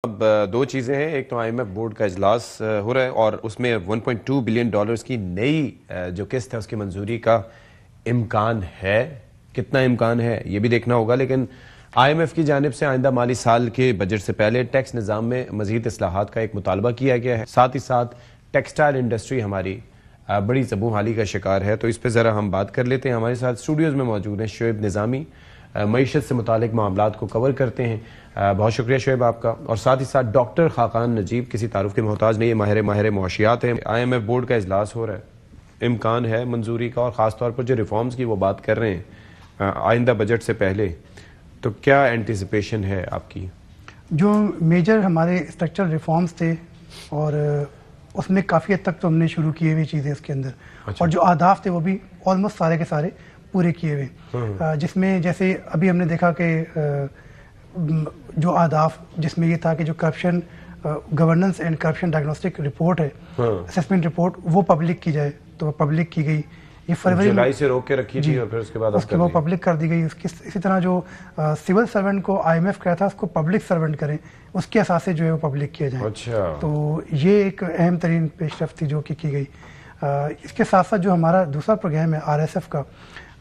اب دو چیزیں ہیں. ایک تو IMF بورڈ کا اجلاس ہو رہا ہے اور اس میں $1.2 بلین کی نئی جو قسط ہے اس کی منظوری کا امکان ہے. کتنا امکان ہے یہ بھی دیکھنا ہوگا. لیکن IMF کی جانب سے آئندہ مالی سال کے بجٹ سے پہلے ٹیکس نظام میں مزید اصلاحات کا ایک مطالبہ کیا گیا ہے. ساتھ ہی ساتھ ٹیکسٹائل انڈسٹری ہماری بڑی زبوں حالی کا شکار ہے. تو اس پہ ذرا ہم بات کر لیتے ہیں. ہمارے ساتھ اسٹوڈیوز میں موجود ہیں شعیب نظامی، معیشت سے متعلق معاملات کو کور کرتے ہیں. بہت شکریہ شعیب آپ کا. اور ساتھ ہی ساتھ ڈاکٹر خاقان نجیب، کسی تعارف کے محتاج نہیں، ماہر معاشیات ہیں. IMF بورڈ کا اجلاس ہو رہا ہے، امکان ہے منظوری کا، اور خاص طور پر جو ریفارمز کی وہ بات کر رہے ہیں آئندہ بجٹ سے پہلے، تو کیا اینٹیسپیشن ہے آپ کی؟ جو میجر ہمارے اسٹرکچرل ریفارمز تھے اور اس میں کافی حد تک تو ہم نے شروع کیے ہوئی چیزیں اس کے اندر. اور جو اہداف تھے وہ بھی آلموسٹ سارے کے سارے پورے کیے ہوئے، جس میں جیسے ابھی ہم نے دیکھا کہ جو اہداف جس میں یہ تھا کہ جو corruption governance and corruption diagnostic report ہے، اسسمنٹ رپورٹ، وہ پبلک کی جائے، تو پبلک کی گئی. یہ فروری جولائی سے روک کے رکھی تھی اور پھر اس کے بعد وہ پبلک کر دی گئی. اسی طرح جو سول سرونٹ کو IMF کہا تھا اس کو پبلک سرونٹ کریں، اس کے اثاثے جو ہے وہ پبلک کیے جائیں. تو یہ ایک اہم ترین پیش رفت تھی جو کہ کی گئی. اس کے ساتھ ساتھ جو ہمارا دوسرا پروگرام ہے RSF کا،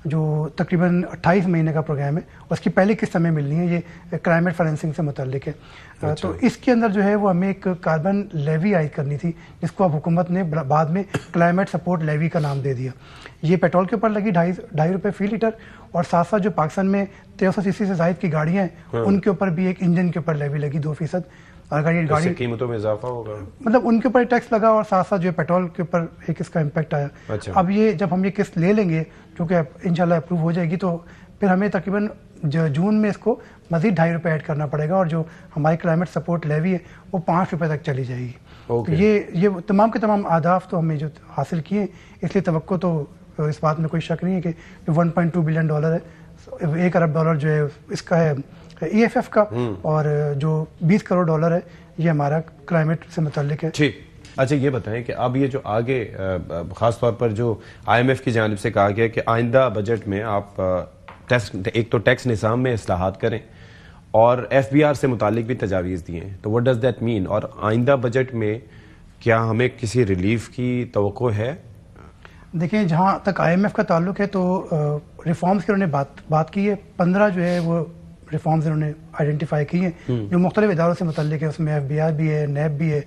جو تقریباً 28 مہینے کا پروگرام ہے، اس کی پہلی قسط ہمیں ملنی ہے. یہ کلائمیٹ فائنینسنگ سے متعلق ہے. تو اس کے اندر جو ہے وہ ہمیں ایک کاربن لیوی عائد کرنی تھی، جس کو اب حکومت نے بعد میں کلائمیٹ سپورٹ لیوی کا نام دے دیا. یہ پیٹرول کے اوپر لگی 2.5 روپے فی لیٹر، اور ساتھ ساتھ جو پاکستان میں 1300 cc سے زائد کی گاڑیاں ہیں ان کے اوپر بھی ایک انجن کے اوپر لیوی لگی 2%. اگر یہ گاڑی قیمتوں میں اضافہ ہوگا، مطلب ان کے اوپر ٹیکس لگا، اور ساتھ ساتھ جو ہے پیٹرول کے اوپر ایک اس کا امپیکٹ آیا. اب یہ جب ہم یہ قسط لے لیں گے جو کہ انشاءاللہ اپروو ہو جائے گی، تو پھر ہمیں تقریباً جون میں اس کو مزید 2.5 روپے ایڈ کرنا پڑے گا، اور جو ہماری کلائمیٹ سپورٹ لیوی ہے وہ 5 روپے تک چلی جائے گی. یہ تمام کے تمام اہداف تو ہمیں جو حاصل کیے ہیں، اس لیے توقع تو اس بات میں کوئی شک نہیں ہے کہ جو $1.2 بلین ہے، $1 ارب جو ہے اس کا ہے EFF کا، اور جو $20 کروڑ ہے یہ ہمارا کلائمیٹ سے متعلق ہے. ٹھیک. اچھا یہ بتائیں کہ اب یہ جو آگے خاص طور پر جو IMF کی جانب سے کہا گیا کہ آئندہ بجٹ میں آپ ایک تو ٹیکس نظام میں اصلاحات کریں اور FBR سے متعلق بھی تجاویز دیے ہیں، تو what does that mean؟ اور آئندہ بجٹ میں کیا ہمیں کسی ریلیف کی توقع ہے؟ دیکھیں، جہاں تک IMF کا تعلق ہے تو ریفارمز کی انہوں نے بات کی ہے. 15 جو ہے وہ ریفارمز انہوں نے آئیڈینٹیفائی کی ہیں جو مختلف اداروں سے متعلق ہے. اس میں FBR بھی ہے، NAB بھی ہے،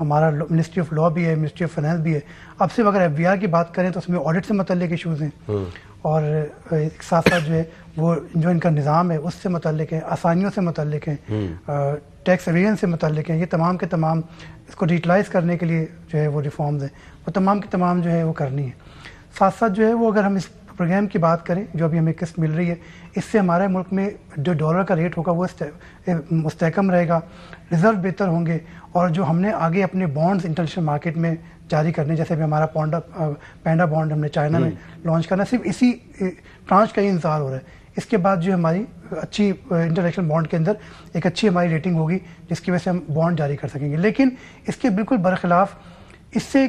ہمارا منسٹری آف لا بھی ہے، منسٹری آف فائنانس بھی ہے. اب صرف اگر FBR کی بات کریں تو اس میں آڈٹ سے متعلق ایشوز ہیں، اور ساتھ ساتھ جو ہے وہ جو ان کا نظام ہے اس سے متعلق ہے، آسانیوں سے متعلق ہیں، ٹیکس ایویژن سے متعلق ہیں. یہ تمام کے تمام اس کو ڈیجیٹلائز کرنے کے لیے جو ہے وہ ریفارمز ہیں، وہ تمام کے تمام جو ہے وہ کرنی ہے. ساتھ ساتھ جو ہے وہ اگر ہم اس پروگرام کی بات کریں جو ابھی ہمیں قسط مل رہی ہے، اس سے ہمارے ملک میں جو ڈالر کا ریٹ ہوگا وہ مستحکم رہے گا، ریزرو بہتر ہوں گے، اور جو ہم نے آگے اپنے بانڈز انٹرنیشنل مارکیٹ میں جاری کرنے، جیسے بھی ہمارا پینڈا بانڈ ہم نے چائنا میں لانچ کرنا، صرف اسی ٹرانچ کا ہی انتظار ہو رہا ہے. اس کے بعد جو ہماری اچھی انٹرنیشنل بانڈ کے اندر ایک اچھی ہماری ریٹنگ ہوگی جس کی وجہ سے ہم بانڈ جاری کر سکیں گے. لیکن اس کے بالکل برخلاف اس سے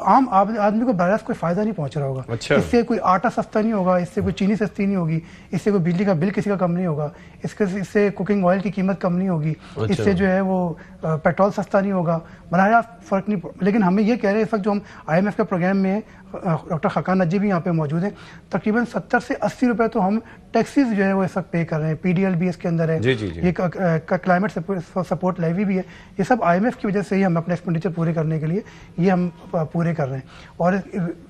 عام آدمی کو براہ راست کوئی فائدہ نہیں پہنچ رہا ہوگا. اس سے کوئی آٹا سستا نہیں ہوگا، اس سے کوئی چینی سستی نہیں ہوگی، اس سے کوئی بجلی کا بل کسی کا کم نہیں ہوگا، اس سے کوکنگ آئل کی قیمت کم نہیں ہوگی، اس سے جو ہے وہ پیٹرول سستا نہیں ہوگا. براہ راست فرق نہیں لیکن ہمیں یہ کہہ رہے ہیں اس وقت جو ہم IMF کے پروگرام میں ہیں، ڈاکٹر خاقان نجیب بھی یہاں پہ موجود ہیں، تقریباً 70 سے 80 روپے تو ہم ٹیکسیز جو ہے وہ اس وقت پے کر رہے ہیں. PDL بھی اس کے اندر ہے، یہ کلائمیٹ سپورٹ لیوی بھی ہے. یہ سب IMF کی وجہ سے ہی ہم اپنے ایکسپینڈیچر پورے کرنے کے لیے یہ ہم پورے کر رہے ہیں. اور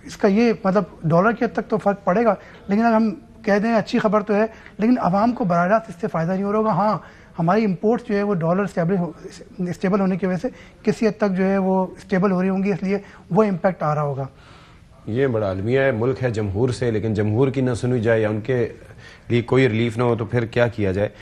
اس کا یہ مطلب ڈالر کی حد تک تو فرق پڑے گا، لیکن اگر ہم کہہ دیں اچھی خبر تو ہے، لیکن عوام کو براہ راست اس سے فائدہ نہیں ہو رہا ہوگا. ہاں، ہماری امپورٹس جو ہے وہ ڈالر اسٹیبل ہونے کی وجہ سے کسی حد تک جو ہے وہ اسٹیبل ہو رہی ہوں گی، اس لیے وہ امپیکٹ آ رہا ہوگا. یہ بڑا المیہ ہے. ملک ہے جمہور سے، لیکن جمہور کی نہ سنی جائے یا ان کے لیے کوئی ریلیف نہ ہو تو پھر کیا کیا جائے؟